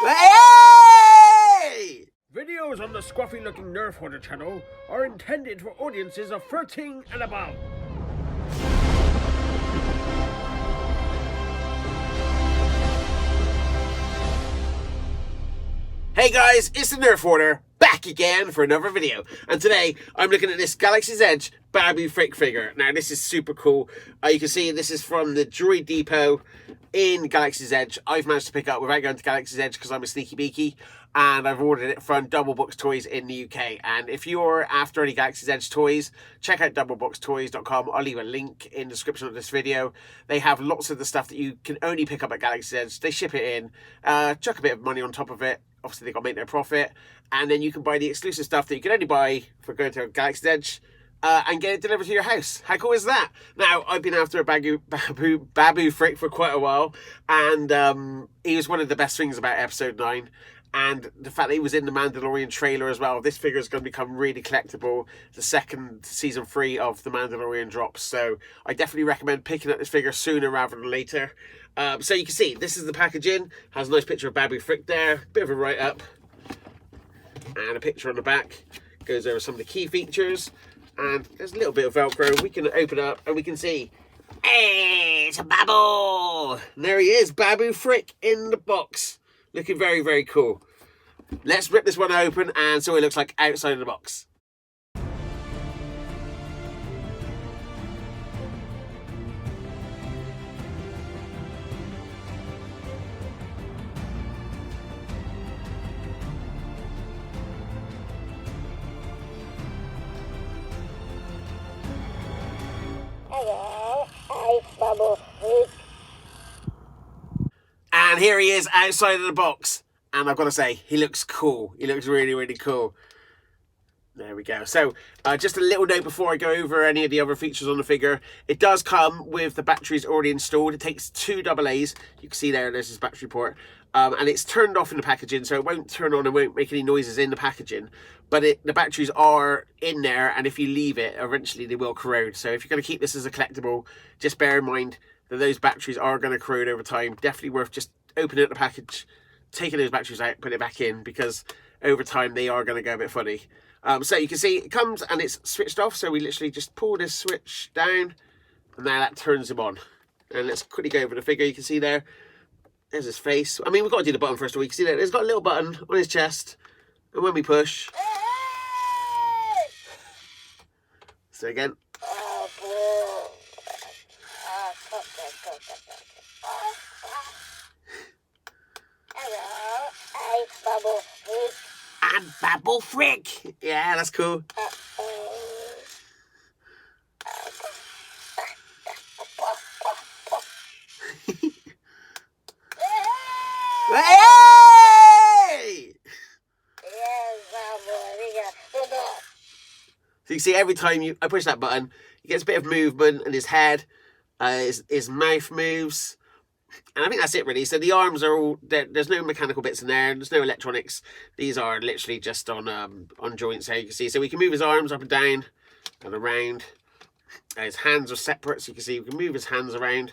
Hey! Videos on the Scruffy-Looking Nerf Hoarder channel are intended for audiences of 13 and above. Hey guys, it's the Nerf Hoarder, back again for another video. And today, I'm looking at this Galaxy's Edge Babu Frik figure. Now, this is super cool. You can see this is from the Droid Depot in Galaxy's Edge. I've managed to pick up without going to Galaxy's Edge because I'm a sneaky beaky. And I've ordered it from Double Box Toys in the UK. And if you're after any Galaxy's Edge toys, check out doubleboxtoys.com. I'll leave a link in the description of this video. They have lots of the stuff that you can only pick up at Galaxy's Edge. They ship it in, chuck a bit of money on top of it. Obviously, they've got to make their profit. And then you can buy the exclusive stuff that you can only buy for going to Galaxy's Edge and get it delivered to your house. How cool is that? Now, I've been after a Babu Frik for quite a while. And he was one of the best things about Episode 9. And the fact that he was in the Mandalorian trailer as well. This figure is going to become really collectible. The second season 3 of the Mandalorian drops. So I definitely recommend picking up this figure sooner rather than later. So you can see, this is the packaging. Has a nice picture of Babu Frik there. Bit of a write-up. And a picture on the back. Goes over some of the key features. And there's a little bit of Velcro. We can open up and we can see, hey, it's a Babu! And there he is, Babu Frik in the box. Looking very, very cool. Let's rip this one open and see what it looks like outside of the box. Hello, hi, Babu Frik. And here he is outside of the box. And I've got to say, he looks cool. He looks really, really cool. There we go. So, just a little note before I go over any of the other features on the figure. It does come with the batteries already installed. It takes 2 AA's. You can see there's his battery port. And it's turned off in the packaging, so it won't turn on and won't make any noises in the packaging. But the batteries are in there, and if you leave it, eventually they will corrode. So if you're going to keep this as a collectible, just bear in mind that those batteries are going to corrode over time. Definitely worth just opening up the package, taking those batteries out, putting it back in, because over time they are going to go a bit funny. So you can see it comes and it's switched off, so we literally just pull this switch down and now that turns him on. And let's quickly go over the figure. You can see there's his face. I mean, we've got to do the button first of all. You can see that there's got a little button on his chest, and when we push, so again, Babu Frik. and Babu Frik. Yeah, that's cool. Hey! So you can see every time I push that button, he gets a bit of movement and his head, his mouth moves. And I think that's it really. So the arms are all, there's no mechanical bits in there. There's no electronics. These are literally just on joints here, you can see. So we can move his arms up and down and around. His hands are separate, so you can see we can move his hands around,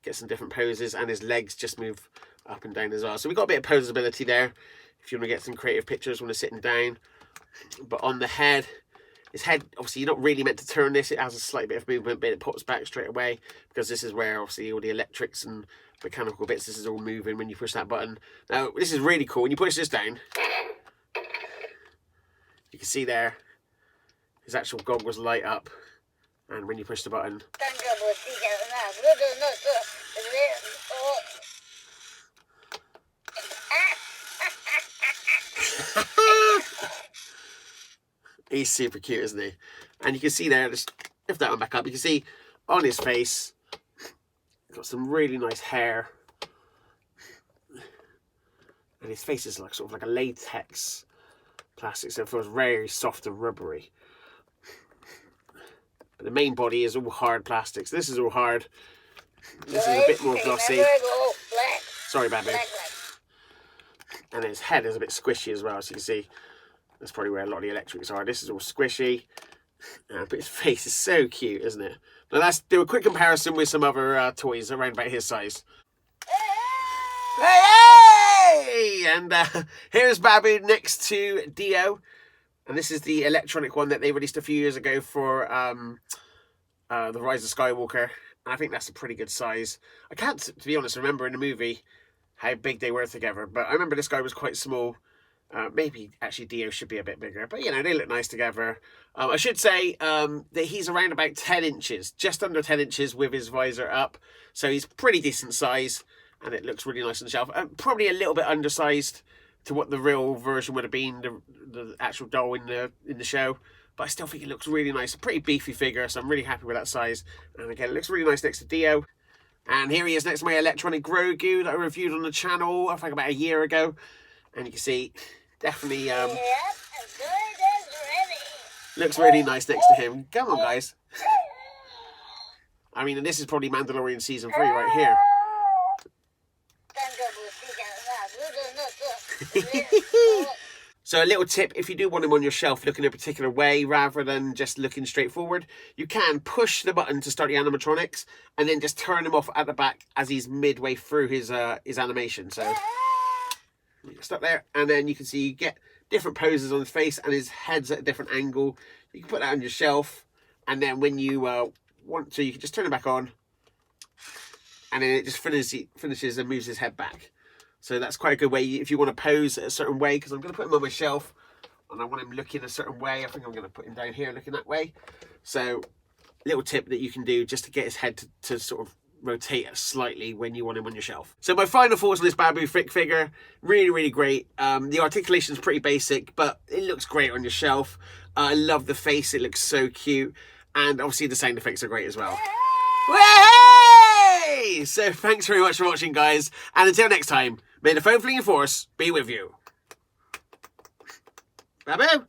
get some different poses, and his legs just move up and down as well. So we've got a bit of posability there if you want to get some creative pictures when they're sitting down. But on the head, his head, obviously you're not really meant to turn this. It has a slight bit of movement, but it pops back straight away because this is where obviously all the electrics and mechanical bits, this is all moving when you push that button. Now, this is really cool. When you push this down, you can see there, his actual goggles light up. And when you push the button, he's super cute, isn't he? And you can see there, just lift that one back up, you can see on his face, got some really nice hair. And his face is like sort of like a latex plastic, so it feels very soft and rubbery. But the main body is all hard plastics. This is all hard. This is a bit more glossy. Sorry, Babu. And his head is a bit squishy as well, so you can see that's probably where a lot of the electrics are. This is all squishy, but his face is so cute, isn't it? Now let's do a quick comparison with some other toys around about his size. Hey! see. And here's Babu next to Dio. And this is the electronic one that they released a few years ago for The Rise of Skywalker. And I think that's a pretty good size. I can't, to be honest, remember in the movie how big they were together. But I remember this guy was quite small. Maybe actually Dio should be a bit bigger. But, you know, they look nice together. I should say that he's around about 10 inches. Just under 10 inches with his visor up. So he's pretty decent size. And it looks really nice on the shelf. Probably a little bit undersized to what the real version would have been, the actual doll in the show. But I still think it looks really nice. A pretty beefy figure, so I'm really happy with that size. And again, it looks really nice next to Dio. And here he is next to my electronic Grogu that I reviewed on the channel, I think about a year ago. And you can see, definitely Yep, the droid is ready. looks really nice next to him. Come on, guys. I mean, and this is probably Mandalorian Season 3 right here. So a little tip, if you do want him on your shelf looking a particular way rather than just looking straight forward, you can push the button to start the animatronics and then just turn him off at the back as he's midway through his animation. So stop there, and then you can see you get different poses on his face and his head's at a different angle. You can put that on your shelf, and then when you want to, you can just turn it back on, and then it just finishes and moves his head back. So that's quite a good way if you want to pose a certain way, because I'm going to put him on my shelf and I want him looking a certain way. I think I'm going to put him down here looking that way. So little tip that you can do just to get his head to sort of rotate slightly when you want him on your shelf. So my final thoughts on this Babu Frik figure, really, really great. The articulation is pretty basic, but it looks great on your shelf. I love the face, it looks so cute. And obviously the sound effects are great as well. Way! So thanks very much for watching, guys. And until next time, may the foam flinging force be with you. Babu!